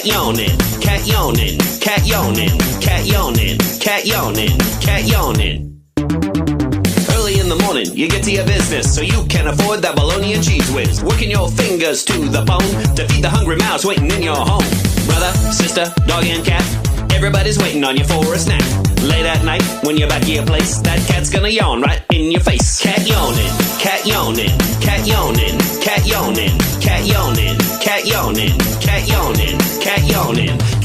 yawning, cat yawning, cat yawning, cat yawning, cat yawning, cat yawning. Early in the morning, you get to your business so you can afford that bologna and cheese whiz. Working your fingers to the bone to feed the hungry mouse waiting in your home. Brother, sister, dog and cat, everybody's waiting on you for a snack. Late at night, when you're back at your place, that cat's gonna yawn right in your face. Cat yawning, cat yawning, cat yawning, cat yawning, cat yawning, cat yawning, cat yawning, cat yawning.